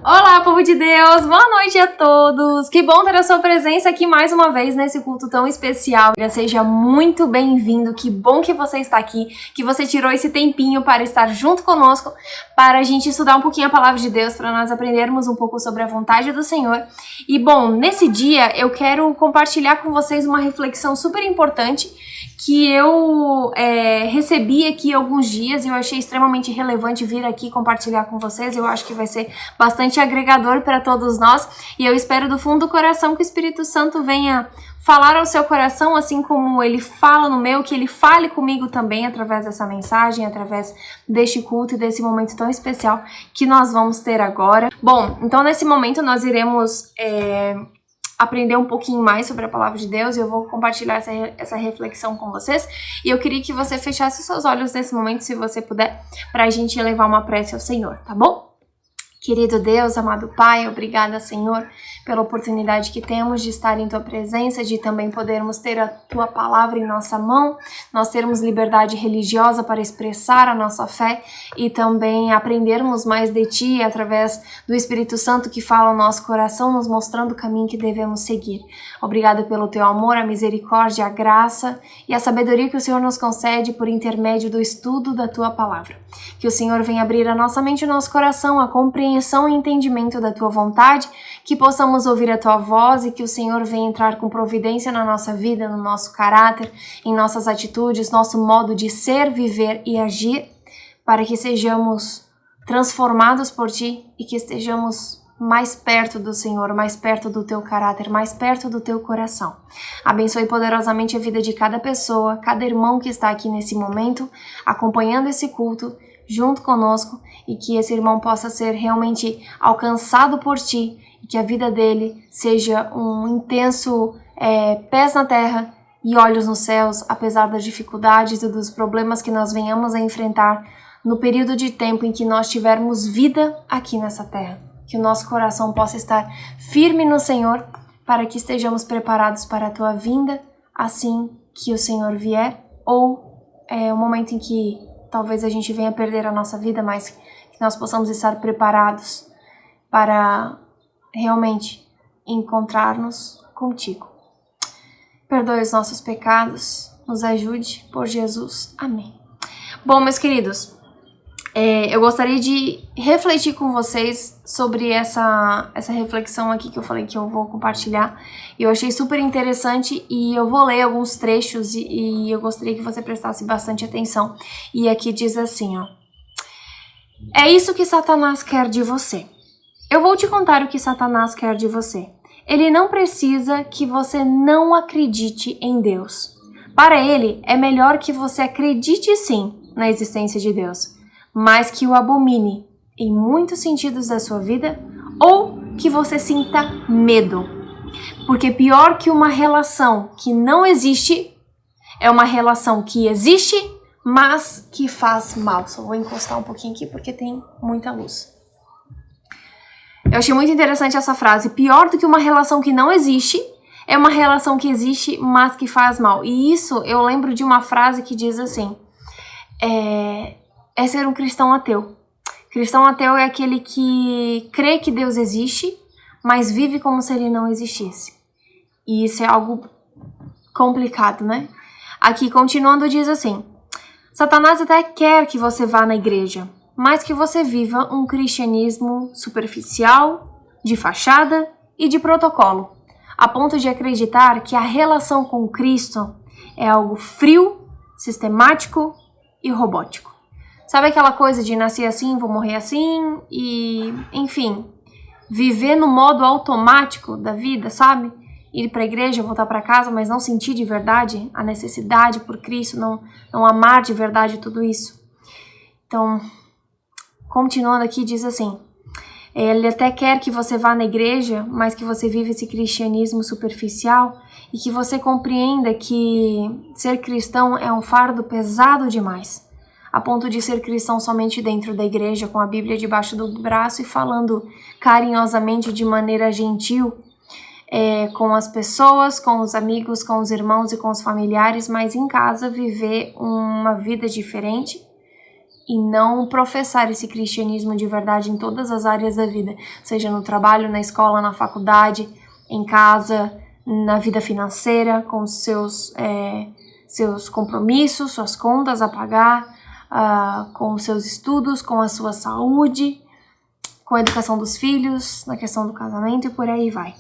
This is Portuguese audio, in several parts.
Olá, povo de Deus! Boa noite a todos! Que bom ter a sua presença aqui mais uma vez nesse culto tão especial. Seja muito bem-vindo, que bom que você está aqui, que você tirou esse tempinho para estar junto conosco, para a gente estudar um pouquinho a palavra de Deus, para nós aprendermos um pouco sobre a vontade do Senhor. E bom, nesse dia eu quero compartilhar com vocês uma reflexão super importante que eu recebi aqui há alguns dias e eu achei extremamente relevante vir aqui compartilhar com vocês. Eu acho que vai ser bastante agregador para todos nós e eu espero do fundo do coração que o Espírito Santo venha falar ao seu coração, assim como ele fala no meu, que ele fale comigo também através dessa mensagem, através deste culto e desse momento tão especial que nós vamos ter agora. Bom, então nesse momento nós iremos aprender um pouquinho mais sobre a palavra de Deus e eu vou compartilhar essa reflexão com vocês. E eu queria que você fechasse seus olhos nesse momento, se você puder, para a gente levar uma prece ao Senhor, tá bom? Querido Deus, amado Pai, obrigada, Senhor, pela oportunidade que temos de estar em Tua presença, de também podermos ter a Tua palavra em nossa mão, nós termos liberdade religiosa para expressar a nossa fé e também aprendermos mais de Ti através do Espírito Santo que fala ao nosso coração, nos mostrando o caminho que devemos seguir. Obrigada pelo Teu amor, a misericórdia, a graça e a sabedoria que o Senhor nos concede por intermédio do estudo da Tua palavra. Que o Senhor venha abrir a nossa mente e o nosso coração, a compreensão e entendimento da Tua vontade, que possamos ouvir a Tua voz e que o Senhor venha entrar com providência na nossa vida, no nosso caráter, em nossas atitudes, nosso modo de ser, viver e agir, para que sejamos transformados por Ti e que estejamos mais perto do Senhor, mais perto do Teu caráter, mais perto do Teu coração. Abençoe poderosamente a vida de cada pessoa, cada irmão que está aqui nesse momento, acompanhando esse culto, junto conosco, e que esse irmão possa ser realmente alcançado por Ti, e que a vida dele seja um intenso pés na terra e olhos nos céus, apesar das dificuldades e dos problemas que nós venhamos a enfrentar no período de tempo em que nós tivermos vida aqui nessa terra. Que o nosso coração possa estar firme no Senhor, para que estejamos preparados para a Tua vinda, assim que o Senhor vier, ou o momento em que talvez a gente venha perder a nossa vida, mas que nós possamos estar preparados para realmente encontrar-nos contigo. Perdoe os nossos pecados, nos ajude por Jesus. Amém. Bom, meus queridos, eu gostaria de refletir com vocês sobre essa reflexão aqui que eu falei que eu vou compartilhar. Eu achei super interessante e eu vou ler alguns trechos e eu gostaria que você prestasse bastante atenção. E aqui diz assim, ó: é isso que Satanás quer de você. Eu vou te contar o que Satanás quer de você. Ele não precisa que você não acredite em Deus. Para ele, é melhor que você acredite sim na existência de Deus, mas que o abomine em muitos sentidos da sua vida, ou que você sinta medo. Porque pior que uma relação que não existe é uma relação que existe, mas que faz mal. Só vou encostar um pouquinho aqui porque tem muita luz. Eu achei muito interessante essa frase. Pior do que uma relação que não existe é uma relação que existe, mas que faz mal. E isso eu lembro de uma frase que diz assim: é ser um cristão ateu. Cristão ateu é aquele que crê que Deus existe, mas vive como se ele não existisse. E isso é algo complicado, né? Aqui, continuando, diz assim: Satanás até quer que você vá na igreja, mas que você viva um cristianismo superficial, de fachada e de protocolo, a ponto de acreditar que a relação com Cristo é algo frio, sistemático e robótico. Sabe aquela coisa de nascer assim, vou morrer assim e, enfim, viver no modo automático da vida, sabe? Ir para a igreja, voltar para casa, mas não sentir de verdade a necessidade por Cristo, não amar de verdade tudo isso. Então, continuando aqui, diz assim: ele até quer que você vá na igreja, mas que você viva esse cristianismo superficial e que você compreenda que ser cristão é um fardo pesado demais, a ponto de ser cristão somente dentro da igreja, com a Bíblia debaixo do braço e falando carinhosamente, de maneira gentil, com as pessoas, com os amigos, com os irmãos e com os familiares, mas em casa viver uma vida diferente e não professar esse cristianismo de verdade em todas as áreas da vida, seja no trabalho, na escola, na faculdade, em casa, na vida financeira, com seus compromissos, suas contas a pagar, com os seus estudos, com a sua saúde, com a educação dos filhos, na questão do casamento e por aí vai.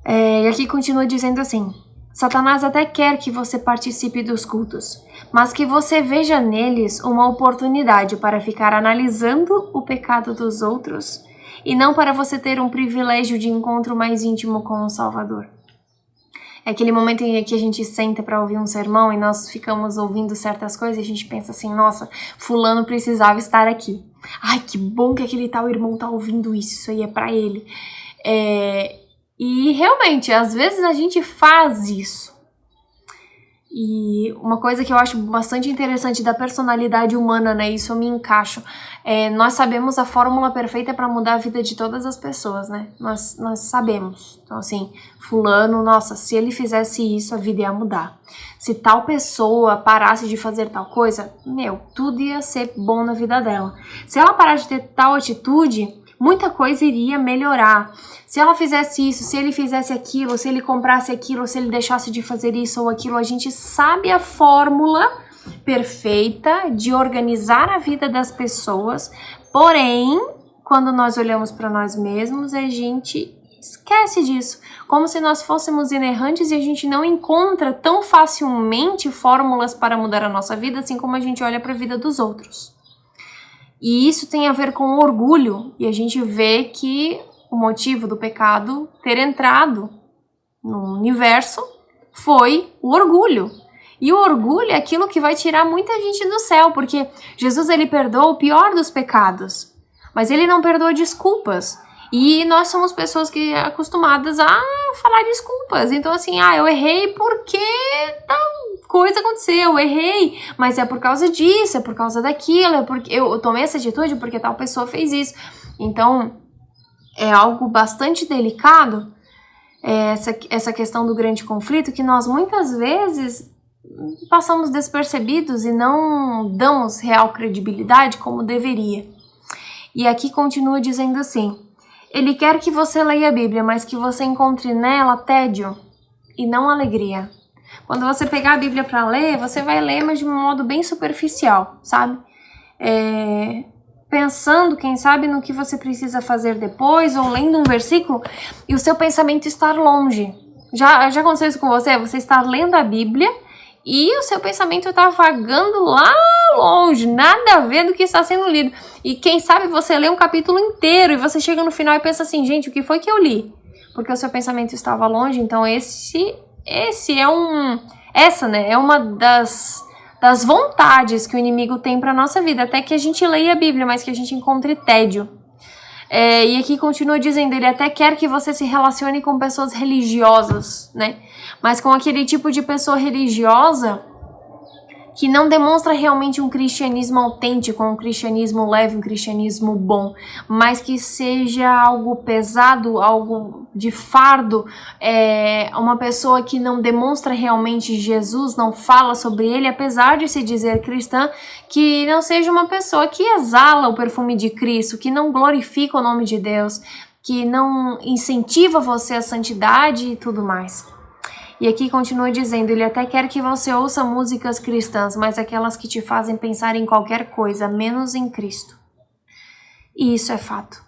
E aqui continua dizendo assim: Satanás até quer que você participe dos cultos, mas que você veja neles uma oportunidade para ficar analisando o pecado dos outros e não para você ter um privilégio de encontro mais íntimo com o Salvador. É aquele momento em que a gente senta para ouvir um sermão e nós ficamos ouvindo certas coisas e a gente pensa assim: nossa, fulano precisava estar aqui. Ai, que bom que aquele tal irmão tá ouvindo isso aí é para ele. E realmente, às vezes a gente faz isso. E uma coisa que eu acho bastante interessante da personalidade humana, né? Isso eu me encaixo. Nós sabemos a fórmula perfeita para mudar a vida de todas as pessoas, né? Nós sabemos. Então, assim, fulano, nossa, se ele fizesse isso, a vida ia mudar. Se tal pessoa parasse de fazer tal coisa, tudo ia ser bom na vida dela. Se ela parar de ter tal atitude, muita coisa iria melhorar. Se ela fizesse isso, se ele fizesse aquilo, se ele comprasse aquilo, se ele deixasse de fazer isso ou aquilo, a gente sabe a fórmula perfeita de organizar a vida das pessoas. Porém, quando nós olhamos para nós mesmos, a gente esquece disso. Como se nós fôssemos inerrantes e a gente não encontra tão facilmente fórmulas para mudar a nossa vida, assim como a gente olha para a vida dos outros. E isso tem a ver com orgulho, e a gente vê que o motivo do pecado ter entrado no universo foi o orgulho. E o orgulho é aquilo que vai tirar muita gente do céu, porque Jesus, ele perdoa o pior dos pecados, mas ele não perdoa desculpas. E nós somos pessoas que acostumadas a falar desculpas. Então assim, eu errei porque tal coisa aconteceu, eu errei, mas é por causa disso, é por causa daquilo, é porque eu tomei essa atitude porque tal pessoa fez isso. Então, é algo bastante delicado, essa questão do grande conflito, que nós muitas vezes passamos despercebidos e não damos real credibilidade como deveria. E aqui continua dizendo assim: ele quer que você leia a Bíblia, mas que você encontre nela tédio e não alegria. Quando você pegar a Bíblia para ler, você vai ler, mas de um modo bem superficial, sabe? Pensando, quem sabe, no que você precisa fazer depois, ou lendo um versículo e o seu pensamento estar longe. Já aconteceu isso com você? Você está lendo a Bíblia e o seu pensamento está vagando lá longe, nada a ver do que está sendo lido. E quem sabe você lê um capítulo inteiro e você chega no final e pensa assim: gente, o que foi que eu li? Porque o seu pensamento estava longe. Então essa é uma das vontades que o inimigo tem para nossa vida, até que a gente leia a Bíblia, mas que a gente encontre tédio. E aqui continua dizendo: ele até quer que você se relacione com pessoas religiosas, né? Mas com aquele tipo de pessoa religiosa que não demonstra realmente um cristianismo autêntico, um cristianismo leve, um cristianismo bom, mas que seja algo pesado, algo de fardo, uma pessoa que não demonstra realmente Jesus, não fala sobre ele, apesar de se dizer cristã, que não seja uma pessoa que exala o perfume de Cristo, que não glorifica o nome de Deus, que não incentiva você à santidade e tudo mais. E aqui continua dizendo: ele até quer que você ouça músicas cristãs, mas aquelas que te fazem pensar em qualquer coisa, menos em Cristo. E isso é fato.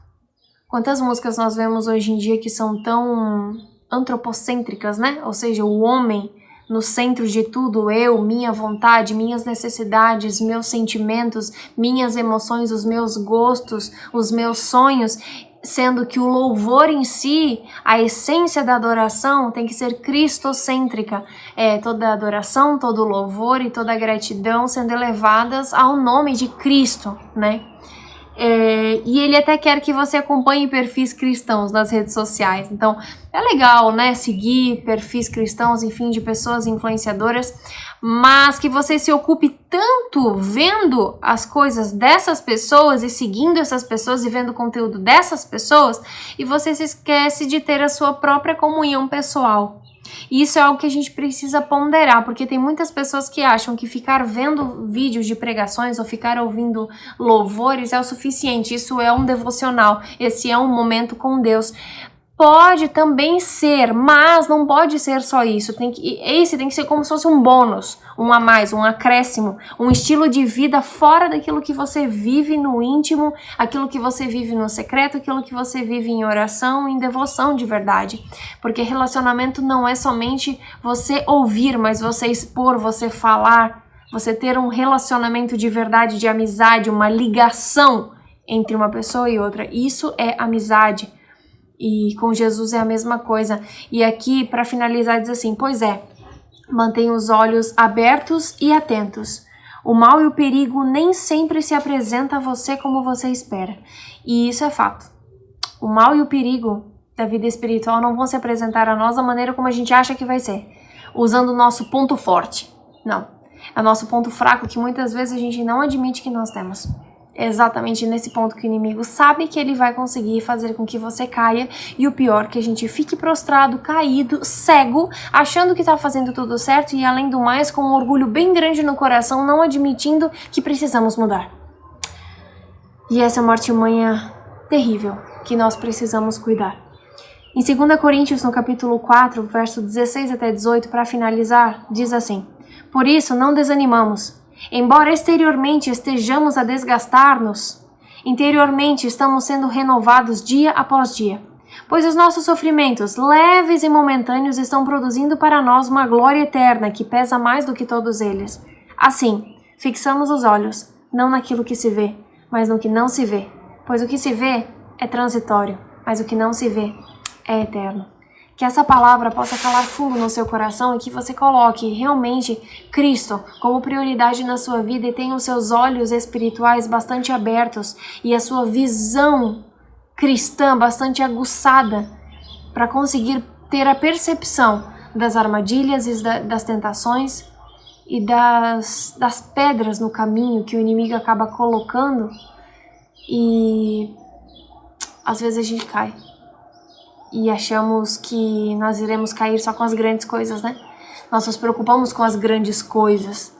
Quantas músicas nós vemos hoje em dia que são tão antropocêntricas, né? Ou seja, o homem no centro de tudo, eu, minha vontade, minhas necessidades, meus sentimentos, minhas emoções, os meus gostos, os meus sonhos, sendo que o louvor em si, a essência da adoração tem que ser cristocêntrica. Toda a adoração, todo o louvor e toda a gratidão sendo elevadas ao nome de Cristo, né? E ele até quer que você acompanhe perfis cristãos nas redes sociais. Então, é legal, né, seguir perfis cristãos, enfim, de pessoas influenciadoras, mas que você se ocupe tanto vendo as coisas dessas pessoas e seguindo essas pessoas e vendo o conteúdo dessas pessoas, e você se esquece de ter a sua própria comunhão pessoal. E isso é algo que a gente precisa ponderar, porque tem muitas pessoas que acham que ficar vendo vídeos de pregações ou ficar ouvindo louvores é o suficiente. Isso é um devocional, esse é um momento com Deus. Pode também ser, mas não pode ser só isso. Esse tem que ser como se fosse um bônus, um a mais, um acréscimo, um estilo de vida fora daquilo que você vive no íntimo, aquilo que você vive no secreto, aquilo que você vive em oração, em devoção de verdade. Porque relacionamento não é somente você ouvir, mas você expor, você falar, você ter um relacionamento de verdade, de amizade, uma ligação entre uma pessoa e outra. Isso é amizade. E com Jesus é a mesma coisa. E aqui, para finalizar, diz assim: pois é, mantenha os olhos abertos e atentos. O mal e o perigo nem sempre se apresenta a você como você espera. E isso é fato. O mal e o perigo da vida espiritual não vão se apresentar a nós da maneira como a gente acha que vai ser, usando o nosso ponto forte. Não. É o nosso ponto fraco que muitas vezes a gente não admite que nós temos. É exatamente nesse ponto que o inimigo sabe que ele vai conseguir fazer com que você caia, e o pior, que a gente fique prostrado, caído, cego, achando que tá fazendo tudo certo e, além do mais, com um orgulho bem grande no coração, não admitindo que precisamos mudar. E essa é uma artimanha terrível que nós precisamos cuidar. Em 2 Coríntios, no capítulo 4, verso 16 até 18, para finalizar, diz assim: por isso, não desanimamos. Embora exteriormente estejamos a desgastar-nos, interiormente estamos sendo renovados dia após dia. Pois os nossos sofrimentos, leves e momentâneos, estão produzindo para nós uma glória eterna que pesa mais do que todos eles. Assim, fixamos os olhos, não naquilo que se vê, mas no que não se vê. Pois o que se vê é transitório, mas o que não se vê é eterno. Que essa palavra possa calar fundo no seu coração e que você coloque realmente Cristo como prioridade na sua vida e tenha os seus olhos espirituais bastante abertos e a sua visão cristã bastante aguçada para conseguir ter a percepção das armadilhas e das tentações e das pedras no caminho que o inimigo acaba colocando, e às vezes a gente cai. E achamos que nós iremos cair só com as grandes coisas, né? Nós nos preocupamos com as grandes coisas,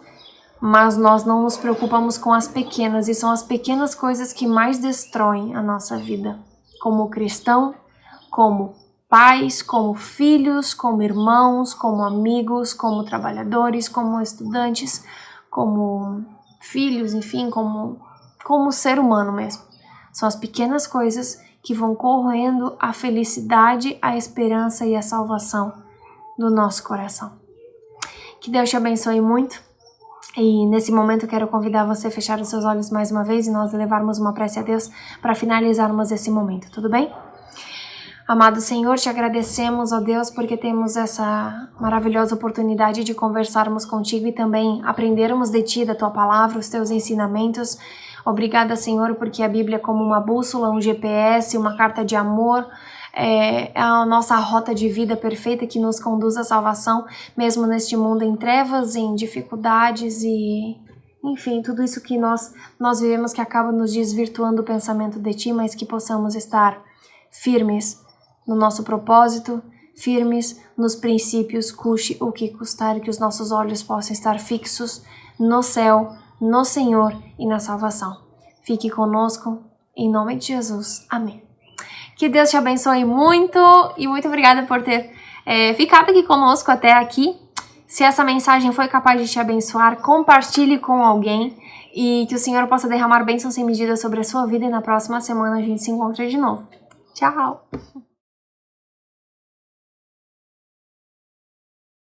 mas nós não nos preocupamos com as pequenas, e são as pequenas coisas que mais destroem a nossa vida. Como cristão, como pais, como filhos, como irmãos, como amigos, como trabalhadores, como estudantes, como filhos, enfim, como ser humano mesmo. São as pequenas coisas que vão corroendo a felicidade, a esperança e a salvação do nosso coração. Que Deus te abençoe muito. E nesse momento eu quero convidar você a fechar os seus olhos mais uma vez e nós levarmos uma prece a Deus para finalizarmos esse momento, tudo bem? Amado Senhor, te agradecemos, ó Deus, porque temos essa maravilhosa oportunidade de conversarmos contigo e também aprendermos de ti, da tua palavra, os teus ensinamentos. Obrigada, Senhor, porque a Bíblia é como uma bússola, um GPS, uma carta de amor, é a nossa rota de vida perfeita que nos conduz à salvação, mesmo neste mundo em trevas, em dificuldades e, enfim, tudo isso que nós vivemos que acaba nos desvirtuando o pensamento de Ti, mas que possamos estar firmes no nosso propósito, firmes nos princípios, custe o que custar, e que os nossos olhos possam estar fixos no céu, no Senhor e na salvação. Fique conosco, em nome de Jesus. Amém. Que Deus te abençoe muito e muito obrigada por ter ficado aqui conosco até aqui. Se essa mensagem foi capaz de te abençoar, compartilhe com alguém e que o Senhor possa derramar bênçãos sem medida sobre a sua vida, e na próxima semana a gente se encontra de novo. Tchau!